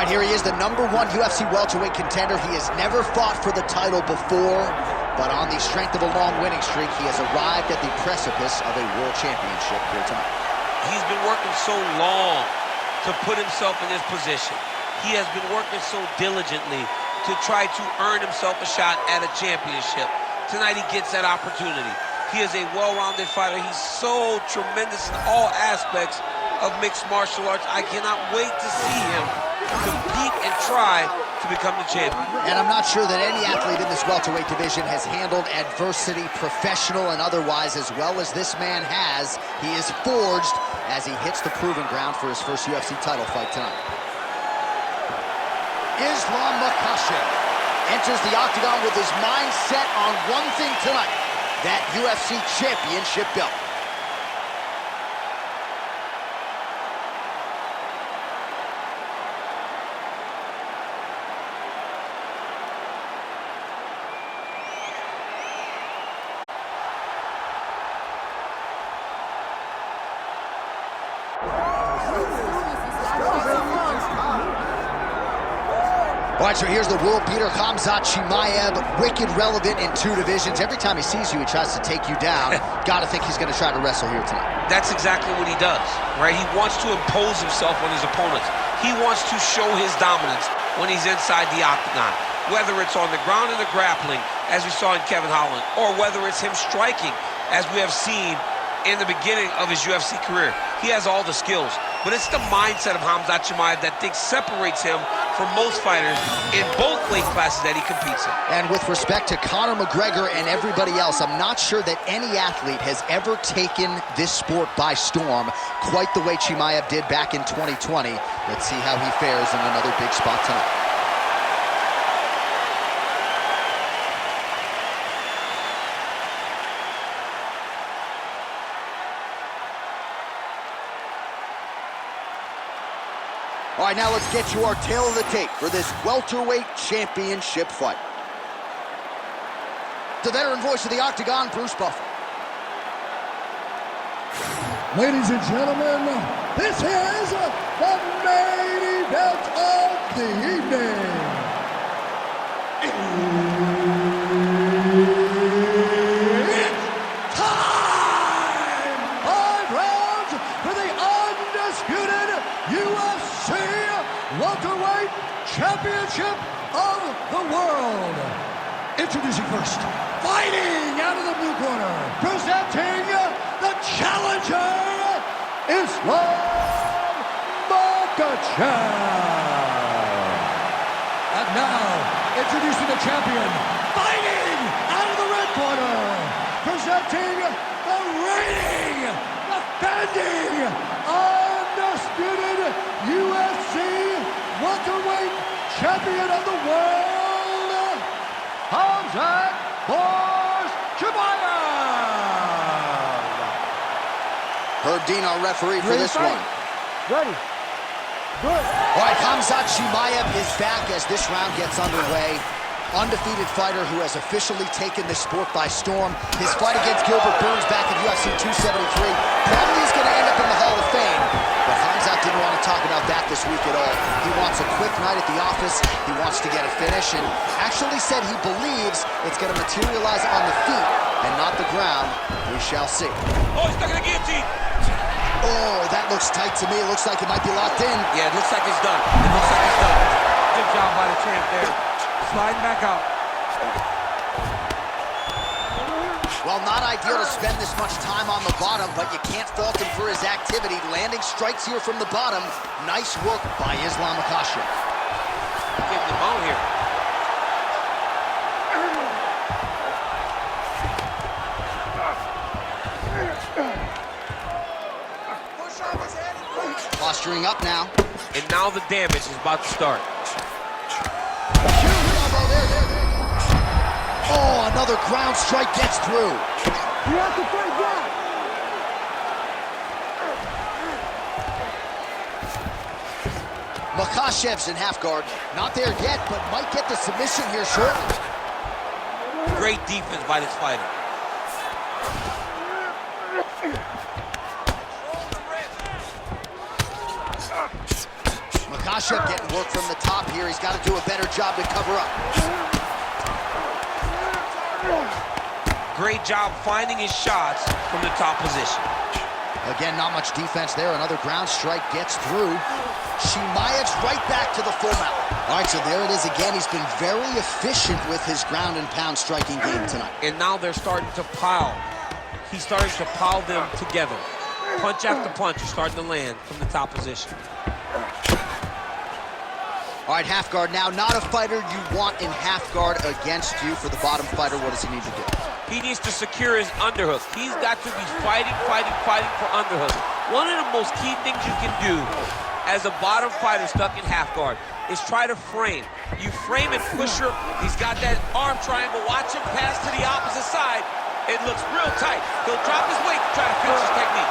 right, here he is, the #1 UFC welterweight contender. He has never fought for the title before, but on the strength of a long winning streak, he has arrived at the precipice of a world championship here tonight. He's been working so long to put himself in this position. He has been working so diligently to try to earn himself a shot at a championship. Tonight he gets that opportunity. He is a well-rounded fighter. He's so tremendous in all aspects of mixed martial arts. I cannot wait to see him compete and try to become the champion. And I'm not sure that any athlete in this welterweight division has handled adversity, professional and otherwise, as well as this man has. He is forged as he hits the proving ground for his first UFC title fight tonight. Islam Makhachev enters the octagon with his mind set on one thing tonight, that UFC championship belt. All right, so here's the world beater, Khamzat Chimaev, wicked relevant in 2 divisions. Every time he sees you, he tries to take you down. Gotta think he's gonna try to wrestle here tonight. That's exactly what he does, right? He wants to impose himself on his opponents. He wants to show his dominance when he's inside the octagon, whether it's on the ground in the grappling, as we saw in Kevin Holland, or whether it's him striking, as we have seen in the beginning of his UFC career. He has all the skills, but it's the mindset of Khamzat Chimaev that separates him from most fighters in both weight classes that he competes in. And with respect to Conor McGregor and everybody else, I'm not sure that any athlete has ever taken this sport by storm quite the way Chimaev did back in 2020. Let's see how he fares in another big spot tonight. All right, now let's get you our tail of the tape for this welterweight championship fight. The veteran voice of the octagon, Bruce Buffer. Ladies and gentlemen, this is the main event of the evening. It's time! 5 rounds for the undisputed UFC welterweight championship of the world. Introducing first, fighting out of the blue corner, presenting the challenger, Islam Makhachev. And now, introducing the champion, fighting out of the red corner, presenting the reigning, defending, undisputed UFC welterweight champion of the world, Khamzat Chimaev. Herb Dean, our referee for this one. Ready. Good. All right, Khamzat Chimaev is back as this round gets underway. Undefeated fighter who has officially taken this sport by storm. His fight against Gilbert Burns back in UFC 273 probably is going to end up in the Hall of Fame. But Khamzat didn't want to talk about that this week at all. He wants a quick night at the office. He wants to get a finish, and actually said he believes it's going to materialize on the feet and not the ground. We shall see. Oh, he's stuck in the guillotine. Oh, that looks tight to me. It looks like it might be locked in. Yeah, it looks like it's done. It looks like it's done. Good job by the champ there. Sliding back out. Well, not ideal to spend this much time on the bottom, but you can't fault him for his activity. Landing strikes here from the bottom. Nice work by Islam Makhachev. Getting the bone here. Posturing up now. And now the damage is about to start. Oh, another ground strike gets through. You have to fight back. Makhachev's in half guard. Not there yet, but might get the submission here shortly. Great defense by this fighter. Makhachev getting work from the top here. He's got to do a better job to cover up. Great job finding his shots from the top position. Again, not much defense there. Another ground strike gets through. Chimaev's right back to the full mount. All right, so there it is again. He's been very efficient with his ground and pound striking game tonight. And now they're starting to pile. He's starting to pile them together. Punch after punch is starting to land from the top position. All right, half guard now. Not a fighter you want in half guard against you. For the bottom fighter, what does he need to do? He needs to secure his underhook. He's got to be fighting for underhook. One of the most key things you can do as a bottom fighter stuck in half guard is try to frame. You frame and push her. He's got that arm triangle. Watch him pass to the opposite side. It looks real tight. He'll drop his weight to try to finish his technique.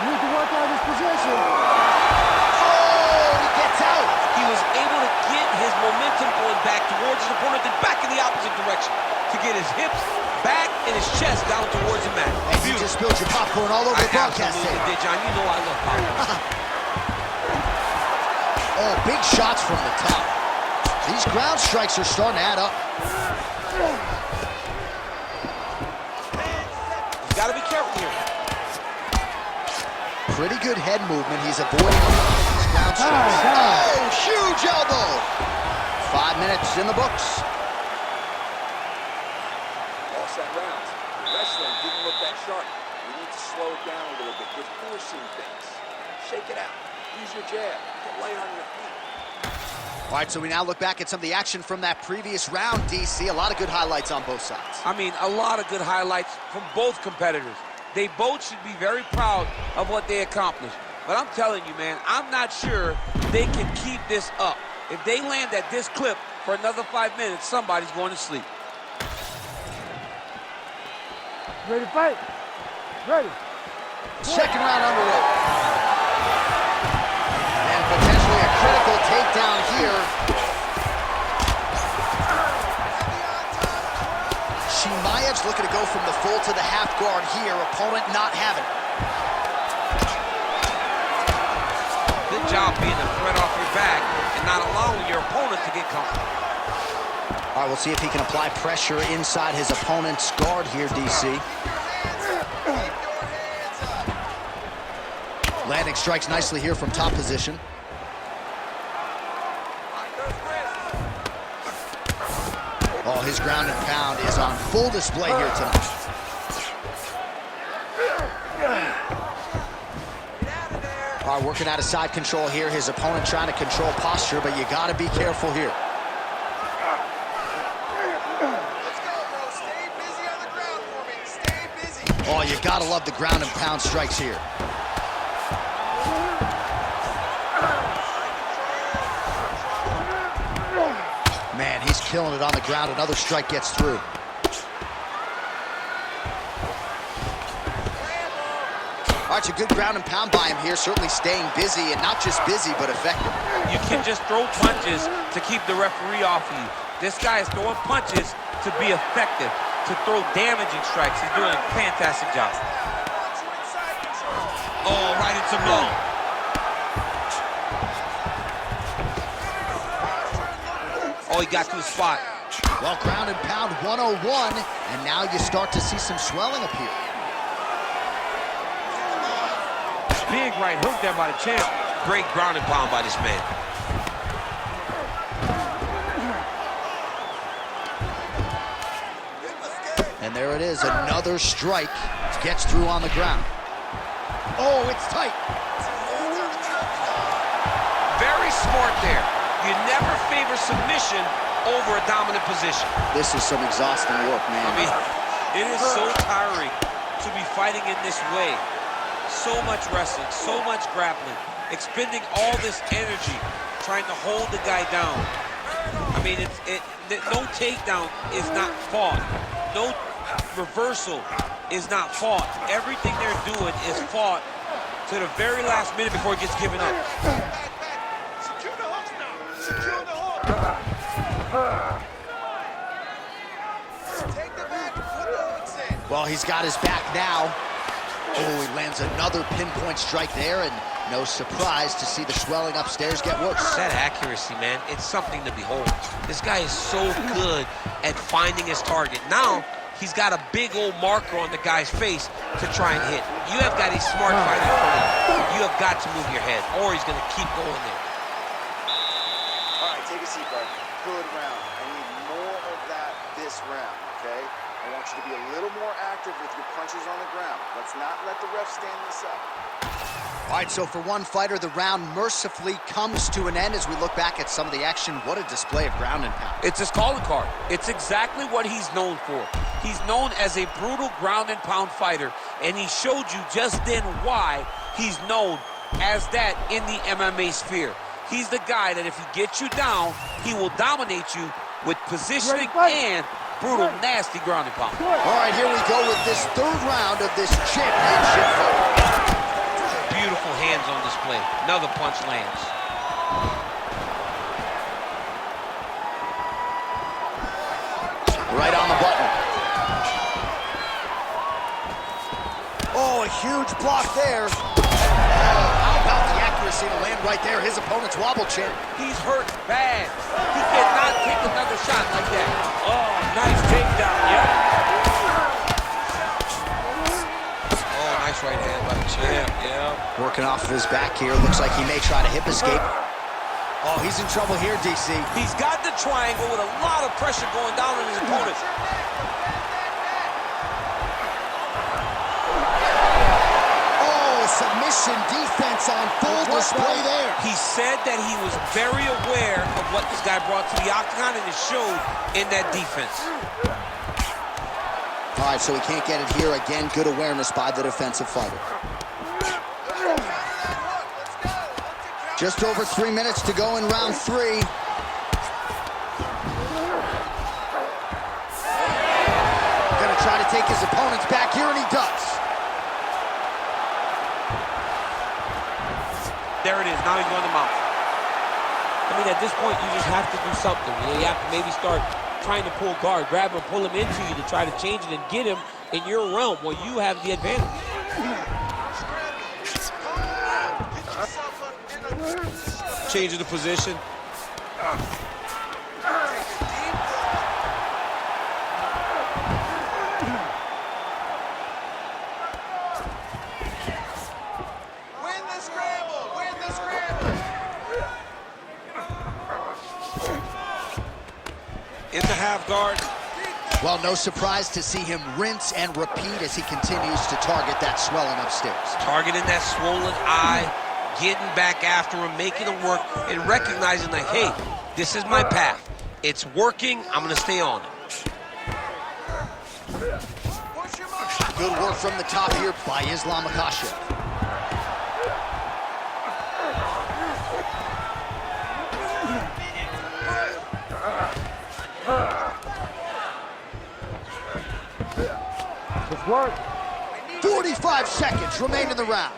You need to work out his position. Oh, he gets out. He was able to get his momentum going back towards his opponent, then back in the opposite direction to get his hips back and his chest down towards the mat. And you just spilled your popcorn all over the broadcast tape. Did, John. You know I love popcorn. Oh, big shots from the top. These ground strikes are starting to add up. You gotta be careful here. Pretty good head movement. He's avoiding these ground strikes. Oh, huge elbow. 5 minutes in the books. Lost that round. Wrestling didn't look that sharp. We need to slow it down a little bit. You're forcing things. Shake it out. Use your jab. Get light on your feet. All right, so we now look back at some of the action from that previous round, DC. A lot of good highlights on both sides. I mean, a lot of good highlights from both competitors. They both should be very proud of what they accomplished. But I'm telling you, man, I'm not sure they can keep this up. If they land at this clip for another 5 minutes, somebody's going to sleep. Ready to fight? Ready. Second round underway. And potentially a critical takedown here. Chimaev's looking to go from the full to the half guard here. Opponent not having it. Good job being a threat off your back and not allowing your opponent to get comfortable. All right, we'll see if he can apply pressure inside his opponent's guard here, DC. Landing strikes nicely here from top position. Oh, his ground and pound is on full display here tonight. All right, working out of side control here. His opponent trying to control posture, but you got to be careful here. Let's go, bro. Stay busy on the ground for me. Stay busy. Oh, you got to love the ground and pound strikes here. Man, he's killing it on the ground. Another strike gets through. All right, so good ground and pound by him here. Certainly staying busy, and not just busy, but effective. You can just throw punches to keep the referee off of you. This guy is throwing punches to be effective, to throw damaging strikes. He's doing a fantastic job. Oh, right into blow. Oh, he got to the spot. Well, ground and pound 101, and now you start to see some swelling appear. Big right hook there by the champ. Great ground and pound by this man. And there it is, another strike. Gets through on the ground. Oh, it's tight. Very smart there. You never favor submission over a dominant position. This is some exhausting work, man. I mean, it is so tiring to be fighting in this way. So much wrestling, so much grappling, expending all this energy trying to hold the guy down. I mean, no takedown is not fought. No reversal is not fought. Everything they're doing is fought to the very last minute before it gets given up. Secure the hooks now. Secure the hook. Take the back and put the hooks in. Well, he's got his back now. Oh, he lands another pinpoint strike there, and No surprise to see the swelling upstairs get worse. That accuracy, man, it's something to behold. This guy is so good at finding his target. Now, he's got a big old marker on the guy's face to try and hit. You have got a smart fighter in front of you. You have got to move your head, or he's going to keep going there. All right, take a seat, bud. Good round. I need more of that this round, okay? I want you to be a little more active with your punches on the ground. Let's not let the ref stand this up. All right, so for one fighter, the round mercifully comes to an end as we look back at some of the action. What a display of ground and pound. It's his calling card. It's exactly what he's known for. He's known as a brutal ground and pound fighter, and he showed you just then why he's known as that in the MMA sphere. He's the guy that if he gets you down, he will dominate you with positioning and brutal, nasty ground and pound. All right, here we go with this third round of this championship fight. Beautiful hands on display. Another punch lands. Right on the button. Oh, a huge block there. How about the accuracy to land right there? His opponent's wobble chin. He's hurt bad. He cannot take another shot like that. Oh, nice takedown, yeah. Oh, nice right hand by the champ, yeah. Working off of his back here. Looks like he may try to hip escape. Oh, he's in trouble here, DC. He's got the triangle with a lot of pressure going down on his opponent. Submission defense on full display there. He said that he was very aware of what this guy brought to the octagon, and it showed in that defense. All right, so he can't get it here. Again, good awareness by the defensive fighter. Just over 3 minutes to go in round 3. Gonna try to take his opponents back here, and he does. There it is. Now he's going to mount. I mean, at this point, you just have to do something. You have to maybe start trying to pull guard, grab him, pull him into you to try to change it and get him in your realm where you have the advantage. Changing the position. In the half guard. Well, no surprise to see him rinse and repeat as he continues to target that swelling upstairs. Targeting that swollen eye, getting back after him, making him work, and recognizing that, hey, this is my path. It's working. I'm going to stay on it. Good work from the top here by Islam Makhachev. Good work. 45 seconds remain in the round.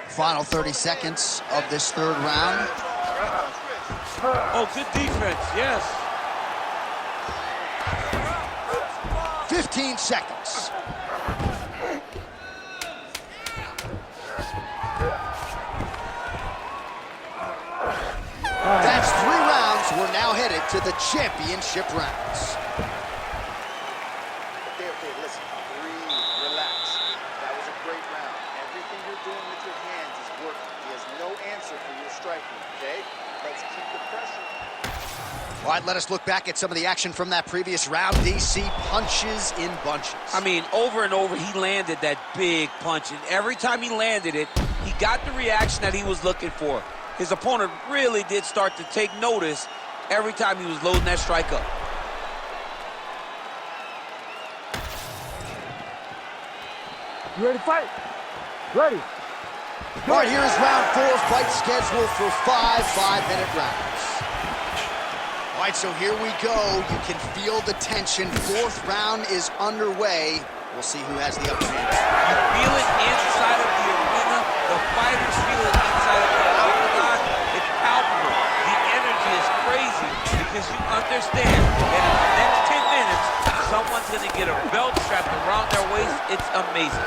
Final 30 seconds of this third round. Oh, good defense, yes. 15 seconds. That's 3 rounds. We're now headed to the championship rounds. Okay, listen. Breathe, relax. That was a great round. Everything you're doing with your hands is working. He has no answer for your striking, okay? Let's keep the pressure. All right, let us look back at some of the action from that previous round. DC punches in bunches. I mean, over and over, he landed that big punch, and every time he landed it, he got the reaction that he was looking for. His opponent really did start to take notice every time he was loading that strike up. You ready to fight? Ready. All right, here is round 4, fight scheduled for 5 5-minute rounds. All right, so here we go. You can feel the tension. 4th round is underway. We'll see who has the upper hand. You feel it inside of the arena. The fighters feel it inside of the octagon. It's palpable. The energy is crazy because you understand that in the next 10 minutes, someone's going to get a amazing.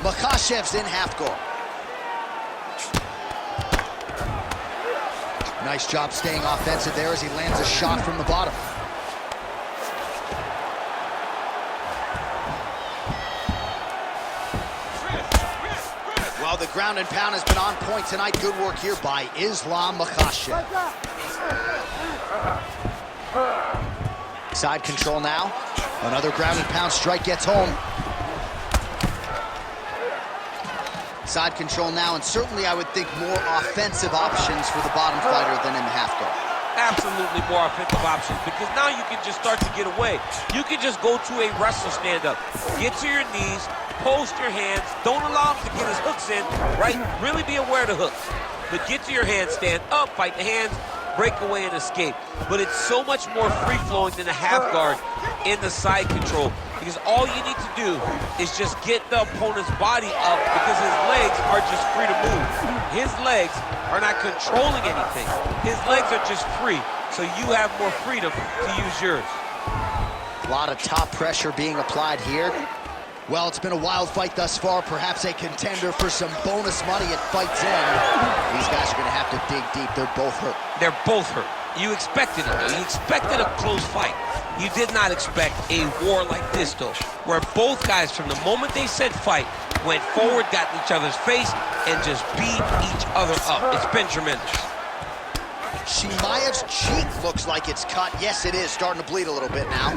Makhachev's in half guard. Nice job staying offensive there as he lands a shot from the bottom. Well, the ground and pound has been on point tonight. Good work here by Islam Makhachev. Side control now. Another ground and pound strike gets home. Side control now, and certainly I would think more offensive options for the bottom fighter than in the half guard. Absolutely more offensive options, because now you can just start to get away. You can just go to a wrestler stand-up. Get to your knees, post your hands, don't allow him to get his hooks in, right? Really be aware of the hooks. But get to your hands, stand up, fight the hands, break away and escape. But it's so much more free-flowing than the half guard in the side control, because all you need to do is just get the opponent's body up, because his legs are just free to move. His legs are not controlling anything. His legs are just free, so you have more freedom to use yours. A lot of top pressure being applied here. Well, it's been a wild fight thus far, perhaps a contender for some bonus money at fight's end. These guys are going to have to dig deep. They're both hurt. They're both hurt. You expected it, though. You expected a close fight. You did not expect a war like this, though, where both guys, from the moment they said fight, went forward, got in each other's face, and just beat each other up. It's been tremendous. Chimaev's cheek looks like it's cut. Yes, it is. Starting to bleed a little bit now.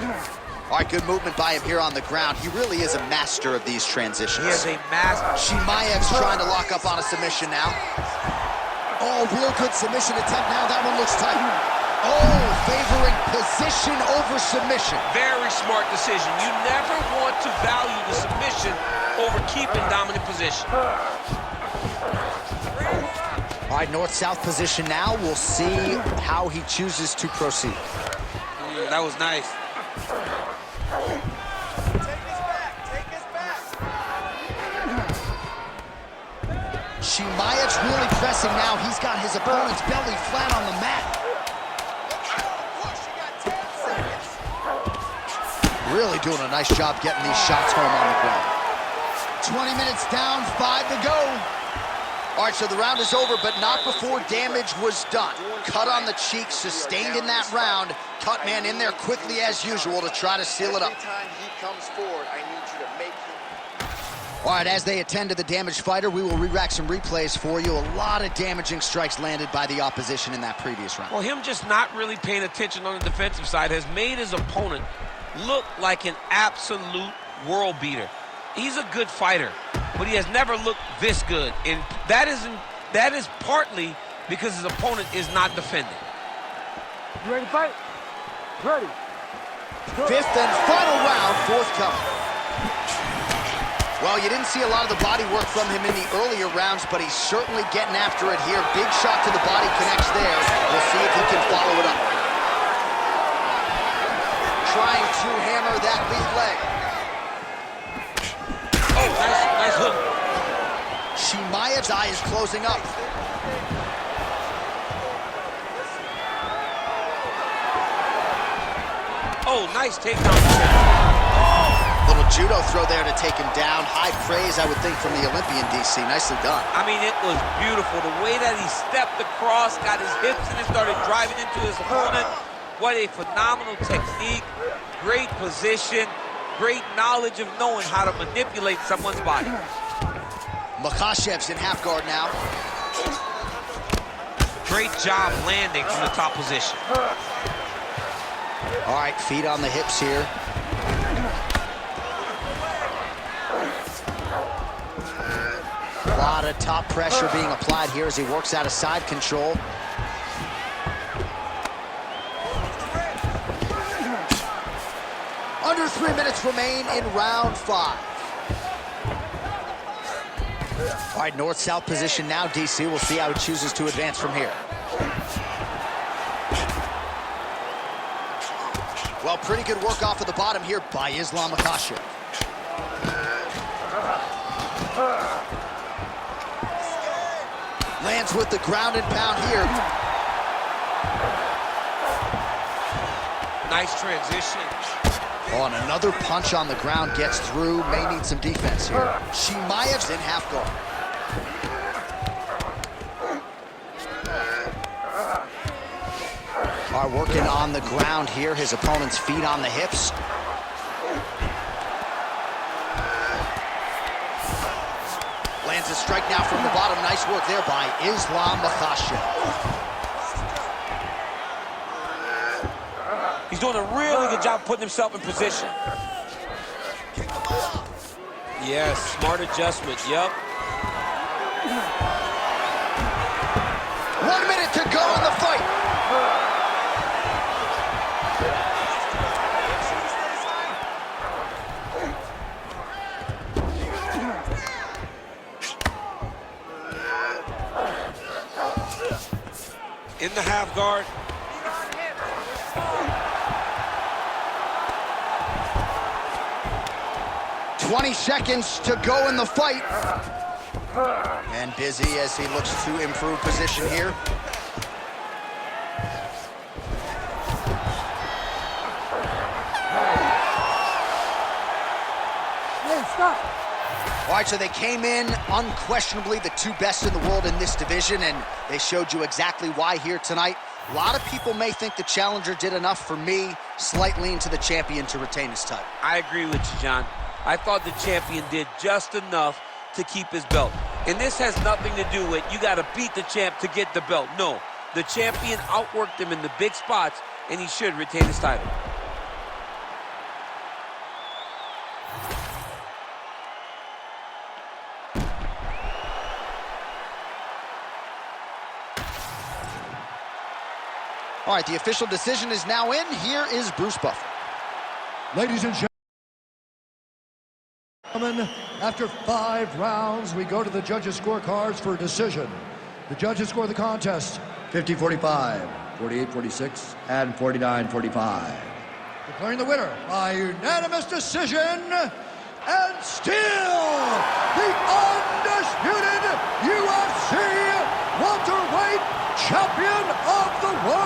All right, good movement by him here on the ground. He really is a master of these transitions. He is a master. Chimaev's trying to lock up on a submission now. Oh, real good submission attempt now. That one looks tight. Oh, favoring position over submission. Very smart decision. You never want to value the submission over keeping dominant position. All right, north-south position now. We'll see how he chooses to proceed. That was nice. Chimaev's really pressing now. He's got his opponent's belly flat on the mat. Really doing a nice job getting these shots home on the ground. 20 minutes down, 5 to go. All right, so the round is over, but not before damage was done. Cut on the cheek, sustained in that round. Cut man in there quickly as usual to try to seal it up. Every time he comes forward, I need you to make him. All right, as they attend to the damaged fighter, we will re-rack some replays for you. A lot of damaging strikes landed by the opposition in that previous round. Well, him just not really paying attention on the defensive side has made his opponent look like an absolute world beater. He's a good fighter, but he has never looked this good, and that is partly because his opponent is not defending. You ready to fight? Ready. Fifth and final round, forthcoming. Well, you didn't see a lot of the body work from him in the earlier rounds, but he's certainly getting after it here. Big shot to the body connects there. We'll see if he can follow it up. Trying to hammer that lead leg. Oh, nice hook. Chimaev's eye is closing up. Oh, nice takedown. Little judo throw there to take him down. High praise, I would think, from the Olympian, DC. Nicely done. I mean, it was beautiful. The way that he stepped across, got his hips in and started driving into his opponent. What a phenomenal technique. Great position. Great knowledge of knowing how to manipulate someone's body. Makhachev's in half guard now. Great job landing from the top position. All right, feet on the hips here. A lot of top pressure being applied here as he works out of side control. Under 3 minutes remain in round 5. All right, north-south position now, DC. We'll see how he chooses to advance from here. Well, pretty good work off of the bottom here by Islam Makhachev. Lands with the ground and pound here. Nice transition. Oh, and another punch on the ground gets through. May need some defense here. Chimaev's in half guard. Are working on the ground here. His opponent's feet on the hips. Lands a strike now from the bottom. Nice work there by Makhachev. He's doing a really good job putting himself in position. Yes, smart adjustment, yep. 1 minute to go in the fight. In the half guard. "20 seconds to go in the fight." And busy as he looks to improve position here. Hey, stop. All right, so they came in unquestionably the two best in the world in this division, and they showed you exactly why here tonight. A lot of people may think the challenger did enough. For me, slight lean to the champion to retain his title. I agree with you, John. I thought the champion did just enough to keep his belt. And this has nothing to do with you got to beat the champ to get the belt. No, the champion outworked him in the big spots, and he should retain his title. All right, the official decision is now in. Here is Bruce Buffer. Ladies and gentlemen, after 5 rounds, we go to the judges' scorecards for a decision. The judges score the contest 50-45, 48-46, and 49-45. Declaring the winner by unanimous decision, and still the undisputed UFC welterweight champion of the world,